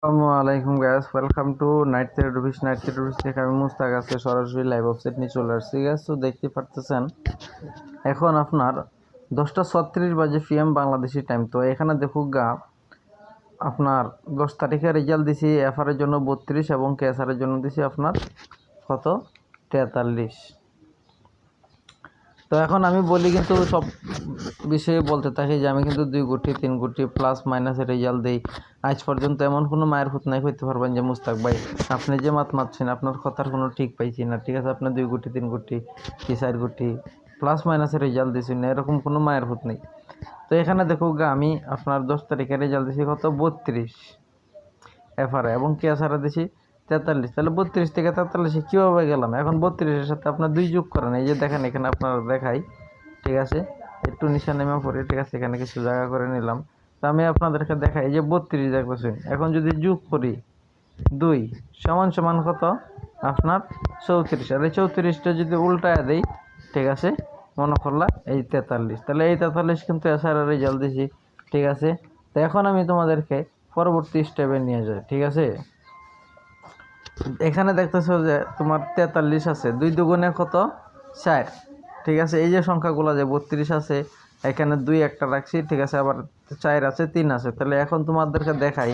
আসসালামাইকুম guys, welcome to night three piece থেকে আমি মুস্তাক আজকে সরাসরি লাইভ ওয়েবসাইট নিয়ে চলে আসছি গাইস। তো দেখতে পারতেছেন এখন আপনার 10:36 বাজে PM বাংলাদেশি টাইম। তো এখানে দেখুক গা আপনার 10 তারিখে রেজাল্ট দিছি। এফআর এর জন্য 32 এবং কেএসআর এর জন্য দিছি আপনার কত 43। তো এখন আমি বলি কিন্তু সব বিষয়ে বলতে থাকি যে আমি কিন্তু 2 গুটি 3 গুটি প্লাস মাইনাসের রেজাল্ট দিই। আজ পর্যন্ত এমন কোনো মায়ের ফুট নাই হইতে পারবেন যে মুস্তাক ভাই আপনি যে মাত মারছেন আপনার কথার কোনো ঠিক পাইছি না। ঠিক আছে, আপনি 2 গুটি 3 গুটি কি 4 গুটি প্লাস মাইনাসের রেজাল্ট দিয়েছেন না, এরকম কোনো মায়ের ফুট নেই। তো এখানে দেখুক গা আমি আপনার 10 তারিখে রেজাল্ট দিয়েছি কত 32 এফআরএ এবং কেএসআর দিয়েছি 43। তাহলে 32 থেকে 43 কীভাবে গেলাম? এখন 32-এর সাথে আপনার 2 যোগ করেন। এই যে দেখেন এখানে আপনারা দেখাই, ঠিক আছে, একটু নিচে নেমে পড়ি, ঠিক আছে, এখানে কিছু জায়গা করে নিলাম। তো আমি আপনাদেরকে দেখাই, এই যে 32 দেখতেছেন, এখন যদি যোগ করি 2 সমান সমান কত আপনার 34। আর এই 34টা যদি উল্টায় দেই, ঠিক আছে, মনে করলা এই 43, তাহলে এই 43 কিন্তু এসআর রেজাল্ট দিছি, ঠিক আছে। তো এখন আমি তোমাদেরকে পরবর্তী স্টেপে নিয়ে যাই, ঠিক আছে। এখানে দেখতেছো যে তোমার 43 আছে, 2 দুগুণে কত 4, ঠিক আছে। এই যে সংখ্যাগুলো যে 32 আছে, এখানে 2 একটা রাখছি, ঠিক আছে, আবার 4 আছে 3 আছে। তাহলে এখন তোমাদেরকে দেখাই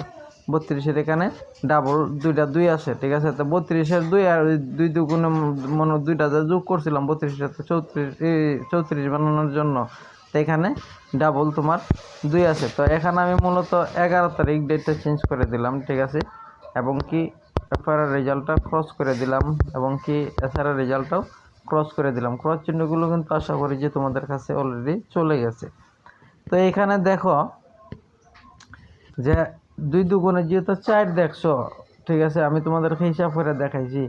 32-এর এখানে ডাবল 2টা 2 আছে, ঠিক আছে। তো 32-এর 2 আর 2 দুগুণে মনে 2টা যে যোগ করছিলাম 32-এর সাথে 34 বানানোর জন্য, তো এখানে ডাবল তোমার 2 আছে। তো এখানে আমি মূলত 11 তারিখ ডেটটা চেঞ্জ করে দিলাম, ঠিক আছে, এবং কি এফআইআর রেজাল্টটা ক্রস করে দিলাম এবং কি এসআর রেজাল্টটাও ক্রস করে দিলাম। ক্রস চিহ্নগুলো কিন্তু আশা করি যে তোমাদের কাছে অলরেডি চলে গেছে। তো এখানে দেখো যে 2 দুগুণে যেহেতু 4 দেখছো, ঠিক আছে, আমি তোমাদেরকে হিসাব করে দেখাইছি,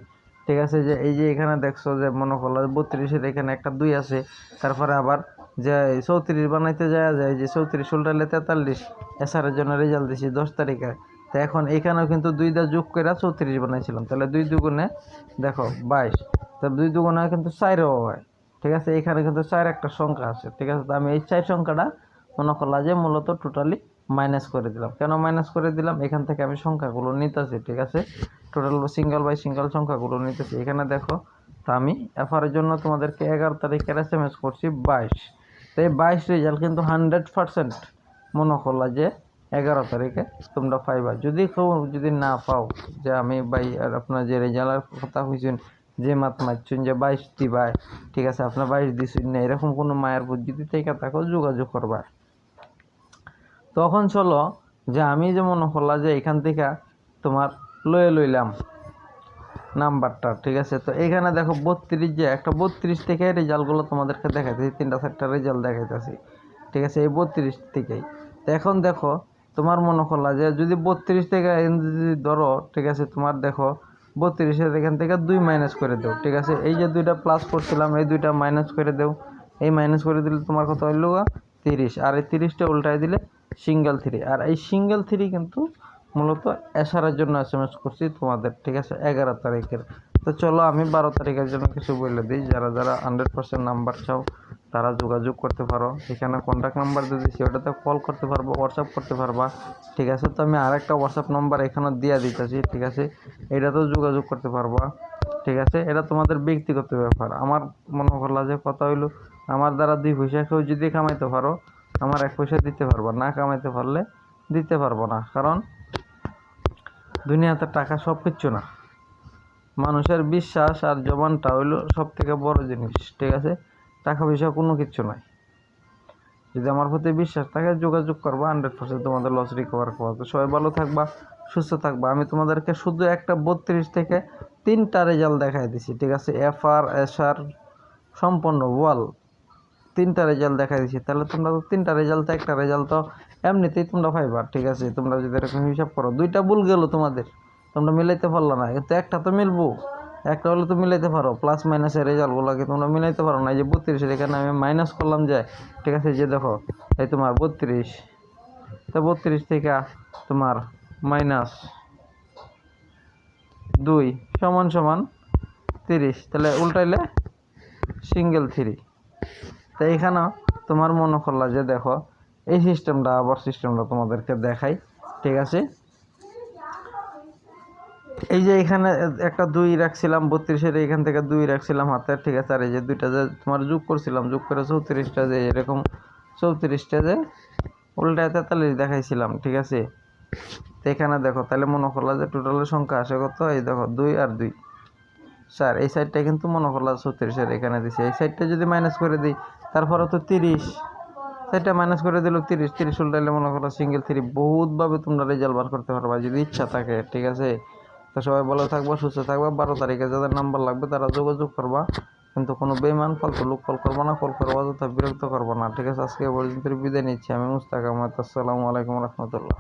ঠিক আছে। যে এই যে এখানে দেখছো যে মনে করলো 32-এর এখানে একটা 2 আছে, তারপরে আবার যে 34 বানাইতে যায় যে 34 উল্টালে 43 এসআরের জন্য রেজাল্ট দিছি 10 তারিখে। তো এখন এখানেও কিন্তু 2টা যোগ করে 34 বানাইছিলাম, তাহলে 2 দুগুণে দেখো 22, তো 2 দুগুণে কিন্তু 4ও হয়, ঠিক আছে। এখানে কিন্তু 4 একটা সংখ্যা আছে, ঠিক আছে। তো আমি এই 4 সংখ্যাটা মনে করলাম যে মূলত টোটালি মাইনাস করে দিলাম। কেন মাইনাস করে দিলাম? এখান থেকে আমি সংখ্যাগুলো নিতেছি, ঠিক আছে, টোটাল সিঙ্গেল বাই সিঙ্গেল সংখ্যাগুলো নিতেছি। এখানে দেখো, তো আমি এফআরের জন্য তোমাদেরকে 11 তারিখের SMS করছি 22। তো এই 22 রেজাল্ট কিন্তু 100% মনে করলা যে 11 তারিখে তোমরা পাইবা। যদি না পাও যে আমি ভাই আর আপনার যে রেজাল্টের কথা হয়েছেন যে মাত মারছেন যে 22 দিবাই, ঠিক আছে, আপনার 22 দিচ্ছেন না, এরকম কোনো মায়ের বুদ্ধি থেকে থাকো যোগাযোগ করবা। তখন চলো যে আমি যে মনে করলাম যে এখান থেকে তোমার লইলাম নাম্বারটা, ঠিক আছে। তো এখানে দেখো 32, যে একটা 32 থেকে রেজাল্টগুলো তোমাদেরকে দেখাইতেছি, 3টা 4টা রেজাল্ট দেখাইতেছি, ঠিক আছে, এই 32 থেকেই। তো এখন দেখো তোমার মনে করলা যে যদি 32 থেকে যদি ধরো, ঠিক আছে, তোমার দেখো 32-এর এখান থেকে 2 মাইনাস করে দেও, ঠিক আছে। এই যে 2টা প্লাস করছিলাম, এই 2টা মাইনাস করে দেও। এই মাইনাস করে দিলে তোমার কত হইল 30, আর এই 30টা উল্টাই দিলে সিঙ্গেল 3। আর এই সিঙ্গেল 3 কিন্তু মূলত এসআরের জন্য SMS করছি তোমাদের, ঠিক আছে, 11 তারিখের। তো চলো আমি 12 তারিখের জন্য কিছু বলে দিই। যারা 100% নাম্বার চাও তারা যোগাযোগ করতে পারো। এখানে কন্ট্যাক্ট নাম্বার দিয়ে দিচ্ছি, ওটাতে কল করতে পারবো, হোয়াটসঅ্যাপ করতে পারবা, ঠিক আছে। তো আমি আরেকটা হোয়াটসঅ্যাপ নাম্বার এখানে দিয়ে দিতেছি, ঠিক আছে, এটাতেও যোগাযোগ করতে পারবা, ঠিক আছে। এটা তোমাদের ব্যক্তিগত ব্যাপার। আমার মনে করলা যে কথা হইলো আমার দ্বারা 2 পয়সা কেউ যদি কামাইতে পারো, আমার 1 পয়সা দিতে পারবা না, কামাইতে পারলে দিতে পারবো না, কারণ দুনিয়াতে টাকা সব কিছু না। মানুষের বিশ্বাস আর জবানটা হইলো সব থেকে বড় জিনিস, ঠিক আছে। টাকা পয়সা কোনো কিছু নয়। যদি আমার প্রতি বিশ্বাস থাকে যোগাযোগ করবা, 100% তোমাদের লস রিকভার করবো। সবাই ভালো থাকবা, সুস্থ থাকবা। আমি তোমাদেরকে শুধু একটা 32 থেকে 3টা রেজাল্ট দেখাই দিছি, ঠিক আছে, এফআর এসআর সম্পূর্ণ ওয়াল 3টা রেজাল্ট দেখাই দিছি। তাহলে তোমরা তো 3টা রেজাল্ট, একটা রেজাল্ট তো এমনিতেই তোমরা পাইবা, ঠিক আছে। তোমরা যদি এরকম হিসাব করো, 2টা ভুল গেল তোমাদের, তোমরা মিলাইতে পারলো না, কিন্তু একটা তো মিলবো, একটা হলে তো মিলাইতে পারো। প্লাস মাইনাসের রেজাল্টগুলোকে তোমরা মিলাইতে পারো না। এই যে 32-এর এখানে আমি মাইনাস করলাম যায়, ঠিক আছে, যে দেখো এই তোমার 32, তো 32 থেকে তোমার মাইনাস 2 সমান সমান 30, তাহলে উল্টাইলে সিঙ্গেল 3। তো এখানেও তোমার মনে করলা যে দেখো এই সিস্টেমটা, আবার সিস্টেমটা তোমাদেরকে দেখাই, ঠিক আছে। এই যে এখানে একটা 2 রাখছিলাম 32-এর, এখান থেকে 2 রাখছিলাম হাতে, ঠিক আছে। আর এই যে দুইটা যে তোমার যোগ করছিলাম, যোগ করে 34টা যে এরকম 34টা যে উল্টায় 43 দেখাইছিলাম, ঠিক আছে। তো এখানে দেখো তাহলে মনে করলা যে টোটালের সংখ্যা আসে কত, এই দেখো 2 আর 2 4। এই সাইডটা কিন্তু মনে করলা 36-এর এখানে দিছি। এই সাইডটা যদি মাইনাস করে দিই তারপরে তো 30, সেটা মাইনাস করে দিল 30, 30 উল্টাইলে মনে করো সিঙ্গেল 3। বহুতভাবে তোমরা রেজাল্ট বার করতে পারবা যদি ইচ্ছা থাকে, ঠিক আছে। তো সবাই ভালো থাকবা, সুস্থ থাকবা। 12 তারিখে যাদের নাম্বার লাগবে তারা যোগাযোগ করবা, কিন্তু কোনো বেমান ফালতু লোক কল করবো না, কল করবো অযথা বিরক্ত করবো না, ঠিক আছে। আজকে পর্যন্ত বিদায় নিচ্ছি আমি, মুস্তাক আহমেদ। আসসালামু আলাইকুম রহমতুল্লাহ।